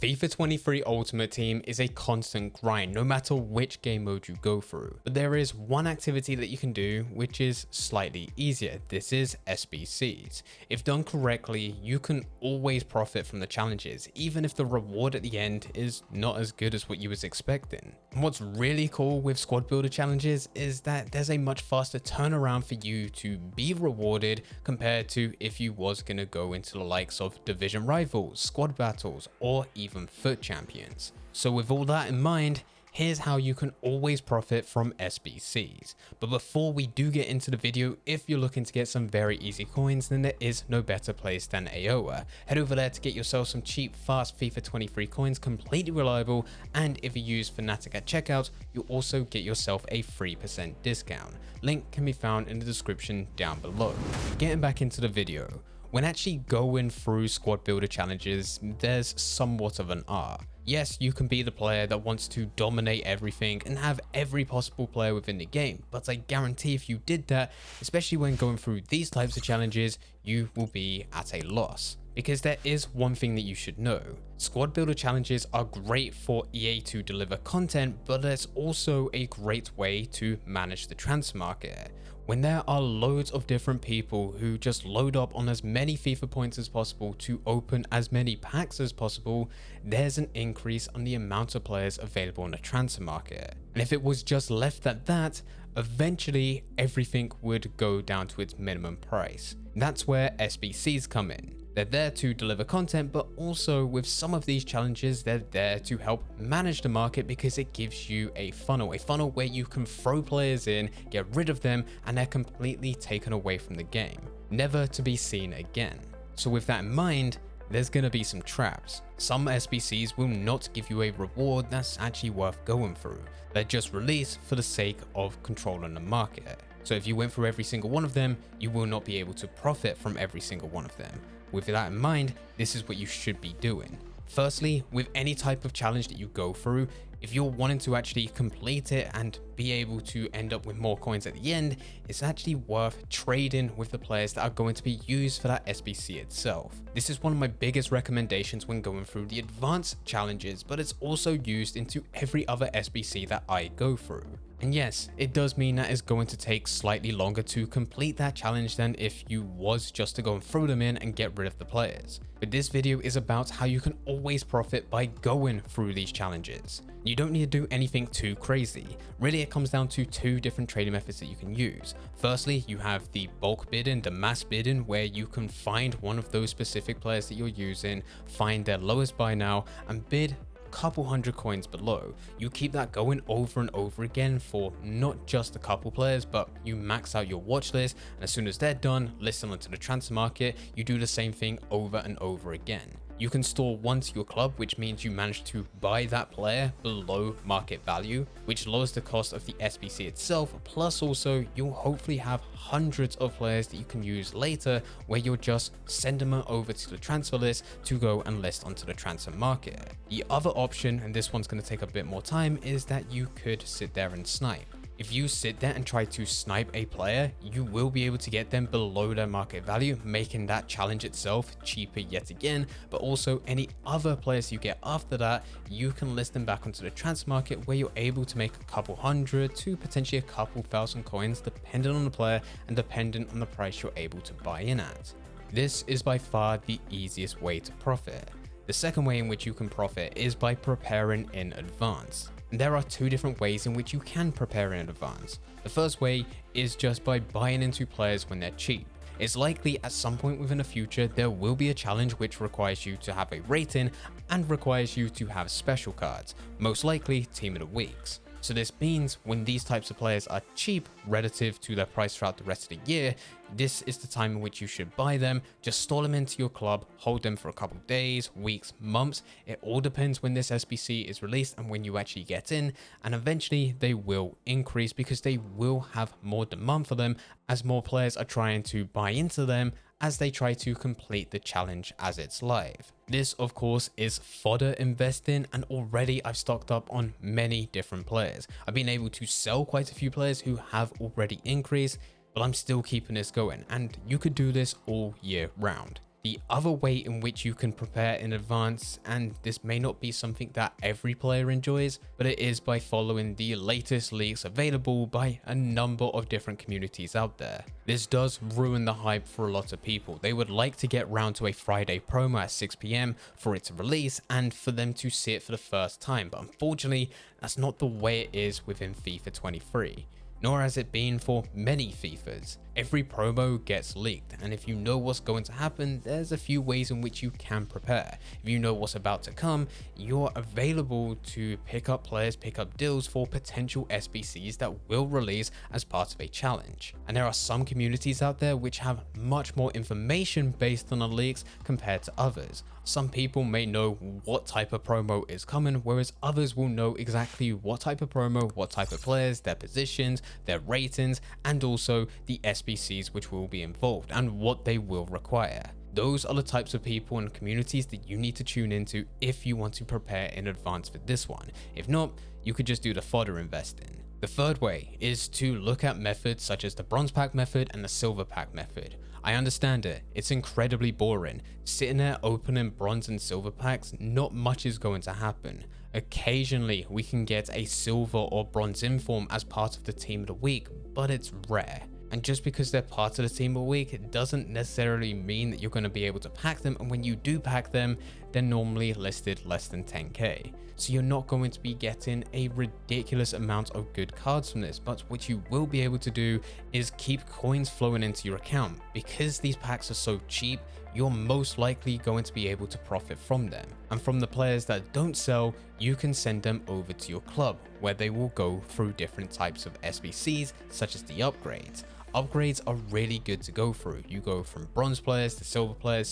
FIFA 23 Ultimate Team is a constant grind no matter which game mode you go through, but there is one activity that you can do which is slightly easier. This is SBCs. If done correctly, you can always profit from the challenges, even if the reward at the end is not as good as what you was expecting. And what's really cool with squad builder challenges is that there's a much faster turnaround for you to be rewarded compared to if you was going to go into the likes of division rivals, squad battles, or even FUT champions. So with all that in mind, here's how you can always profit from SBCs. But before we do get into the video, if you're looking to get some very easy coins, then there is no better place than AOA. Head over there to get yourself some cheap, fast FIFA 23 coins, completely reliable, and if you use Fnatic at checkout, you also get yourself a 3% discount. Link can be found in the description down below. Getting back into the video. When actually going through squad builder challenges, there's somewhat of an art. Yes, you can be the player that wants to dominate everything and have every possible player within the game, but I guarantee if you did that, especially when going through these types of challenges, you will be at a loss. Because there is one thing that you should know. Squad builder challenges are great for EA to deliver content, but it's also a great way to manage the transfer market. When there are loads of different people who just load up on as many FIFA points as possible to open as many packs as possible, there's an increase on the amount of players available on the transfer market. And if it was just left at that, eventually everything would go down to its minimum price. That's where SBCs come in. They're there to deliver content, but also with some of these challenges, they're there to help manage the market because it gives you a funnel where you can throw players in, get rid of them, and they're completely taken away from the game, never to be seen again. So with that in mind, there's gonna be some traps. Some SBCs will not give you a reward that's actually worth going through. They're just released for the sake of controlling the market. So if you went through every single one of them, you will not be able to profit from every single one of them. With that in mind, this is what you should be doing. Firstly, with any type of challenge that you go through, if you're wanting to actually complete it and be able to end up with more coins at the end, it's actually worth trading with the players that are going to be used for that SBC itself. This is one of my biggest recommendations when going through the advanced challenges, but it's also used into every other SBC that I go through. And yes, it does mean that it's going to take slightly longer to complete that challenge than if you was just to go and throw them in and get rid of the players. But this video is about how you can always profit by going through these challenges. You don't need to do anything too crazy. Really, it comes down to two different trading methods that you can use. Firstly, you have the bulk bidding, the mass bidding, where you can find one of those specific players that you're using, find their lowest buy now, and bid couple hundred coins below. You keep that going over and over again for not just a couple players, but you max out your watch list, and as soon as they're done, list them onto the transfer market. You do the same thing over and over again. You can store one to your club, which means you manage to buy that player below market value, which lowers the cost of the SBC itself. Plus also, you'll hopefully have hundreds of players that you can use later, where you'll just send them over to the transfer list to go and list onto the transfer market. The other option, and this one's going to take a bit more time, is that you could sit there and snipe. If you sit there and try to snipe a player, you will be able to get them below their market value, making that challenge itself cheaper yet again. But also any other players you get after that, you can list them back onto the transfer market, where you're able to make a couple hundred to potentially a couple thousand coins, depending on the player and dependent on the price you're able to buy in at. This is by far the easiest way to profit. The second way in which you can profit is by preparing in advance. There are two different ways in which you can prepare in advance. The first way is just by buying into players when they're cheap. It's likely at some point within the future there will be a challenge which requires you to have a rating and requires you to have special cards, most likely Team of the Weeks. So this means when these types of players are cheap relative to their price throughout the rest of the year, this is the time in which you should buy them. Just store them into your club, hold them for a couple of days, weeks, months. It all depends when this SBC is released and when you actually get in, and eventually they will increase because they will have more demand for them as more players are trying to buy into them as they try to complete the challenge as it's live. This of course is fodder investing, and already I've stocked up on many different players. I've been able to sell quite a few players who have already increased, but I'm still keeping this going, and you could do this all year round. The other way in which you can prepare in advance, and this may not be something that every player enjoys, but it is by following the latest leaks available by a number of different communities out there. This does ruin the hype for a lot of people. They would like to get round to a Friday promo at 6 PM for it to release and for them to see it for the first time, but unfortunately that's not the way it is within FIFA 23. Nor has it been for many FIFAs. Every promo gets leaked, and if you know what's going to happen, there's a few ways in which you can prepare. If you know what's about to come, you're available to pick up players, pick up deals for potential SBCs that will release as part of a challenge. And there are some communities out there which have much more information based on the leaks compared to others. Some people may know what type of promo is coming, whereas others will know exactly what type of promo, what type of players, their positions, their ratings, and also the SBCs which will be involved and what they will require. Those are the types of people and communities that you need to tune into if you want to prepare in advance for this one. If not, you could just do the fodder investing. The third way is to look at methods such as the bronze pack method and the silver pack method. I understand it, it's incredibly boring. Sitting there opening bronze and silver packs, not much is going to happen. Occasionally we can get a silver or bronze inform as part of the team of the week, but it's rare. And just because they're part of the team of the week, it doesn't necessarily mean that you're going to be able to pack them, and when you do pack them, they're normally listed less than 10k. So you're not going to be getting a ridiculous amount of good cards from this, but what you will be able to do is keep coins flowing into your account. Because these packs are so cheap, you're most likely going to be able to profit from them. And from the players that don't sell, you can send them over to your club, where they will go through different types of SBCs, such as the upgrades. Upgrades are really good to go through. You go from bronze players to silver players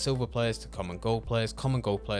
to common gold players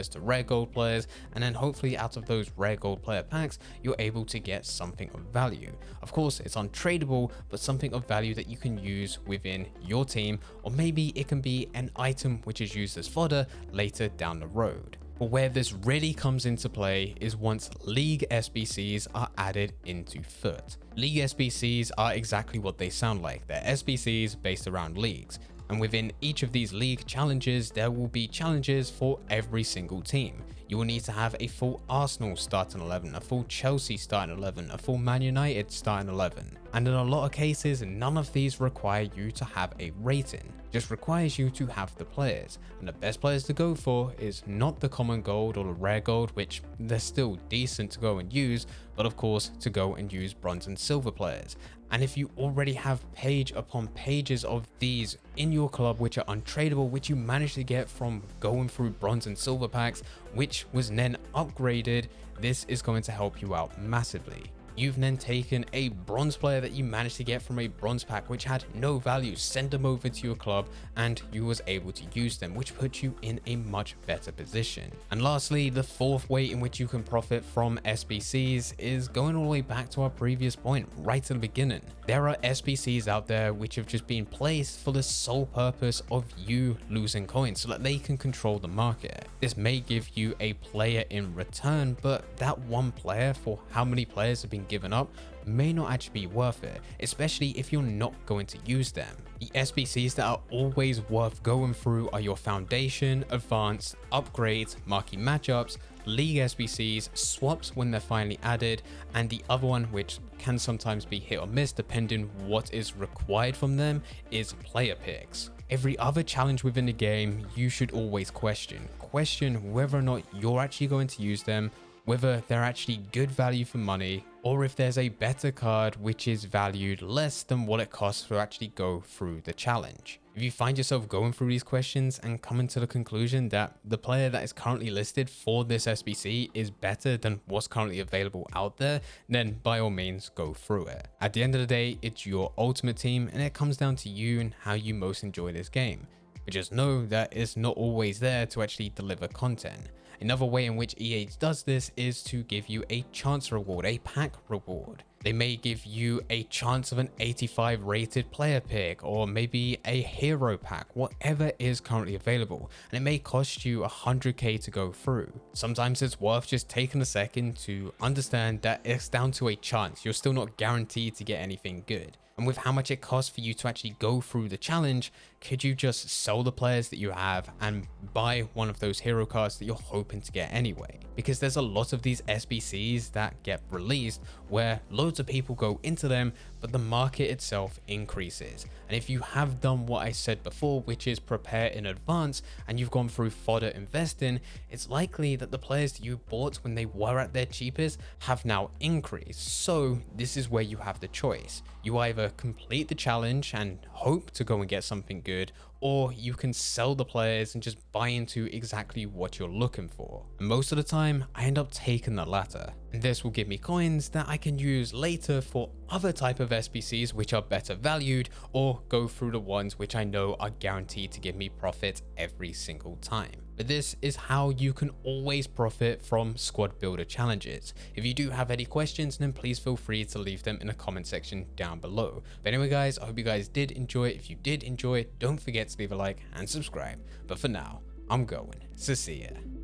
to rare gold players, and then hopefully out of those rare gold player packs, you're able to get something of value. Of course, it's untradeable, but something of value that you can use within your team, or maybe it can be an item which is used as fodder later down the road. But where this really comes into play is once League SBCs are added into FUT. League SBCs are exactly what they sound like. They're SBCs based around leagues. And within each of these league challenges, there will be challenges for every single team. You will need to have a full Arsenal starting 11, a full Chelsea starting 11, a full Man United starting 11. And in a lot of cases, none of these require you to have a rating, just requires you to have the players. And the best players to go for is not the common gold or the rare gold, which they're still decent to go and use, but of course to go and use bronze and silver players. And if you already have page upon pages of these in your club which are untradeable, which you managed to get from going through bronze and silver packs, which was then upgraded, this is going to help you out massively. You've then taken a bronze player that you managed to get from a bronze pack which had no value, send them over to your club, and you was able to use them, which puts you in a much better position. And lastly, the fourth way in which you can profit from SBCs is going all the way back to our previous point right at the beginning. There are SBCs out there which have just been placed for the sole purpose of you losing coins so that they can control the market. This may give you a player in return, but that one player for how many players have been given up may not actually be worth it, especially if you're not going to use them. The SBCs that are always worth going through are your Foundation, Advanced, Upgrades, Marquee Matchups, League SBCs, Swaps when they're finally added, and the other one, which can sometimes be hit or miss depending what is required from them, is Player Picks. Every other challenge within the game, you should always question whether or not you're actually going to use them, whether they're actually good value for money, or if there's a better card which is valued less than what it costs to actually go through the challenge. If you find yourself going through these questions and coming to the conclusion that the player that is currently listed for this SBC is better than what's currently available out there, then by all means go through it. At the end of the day, it's your ultimate team and it comes down to you and how you most enjoy this game. But just know that it's not always there to actually deliver content. Another way in which EA does this is to give you a chance reward, a pack reward. They may give you a chance of an 85 rated player pick, or maybe a hero pack, whatever is currently available, and it may cost you 100k to go through. Sometimes it's worth just taking a second to understand that it's down to a chance. You're still not guaranteed to get anything good. And with how much it costs for you to actually go through the challenge, could you just sell the players that you have and buy one of those hero cards that you're hoping to get anyway? Because there's a lot of these SBCs that get released where loads of people go into them, but the market itself increases. And if you have done what I said before, which is prepare in advance, and you've gone through fodder investing, it's likely that the players that you bought when they were at their cheapest have now increased. So this is where you have the choice. You either complete the challenge and hope to go and get something good, or you can sell the players and just buy into exactly what you're looking for. And most of the time, I end up taking the latter. And this will give me coins that I can use later for other type of SBCs which are better valued, or go through the ones which I know are guaranteed to give me profit every single time. But this is how you can always profit from squad builder challenges. If you do have any questions, then please feel free to leave them in the comment section down below. But anyway guys, I hope you guys did enjoy it. If you did enjoy it, don't forget to leave a like and subscribe. But for now, I'm going to see ya.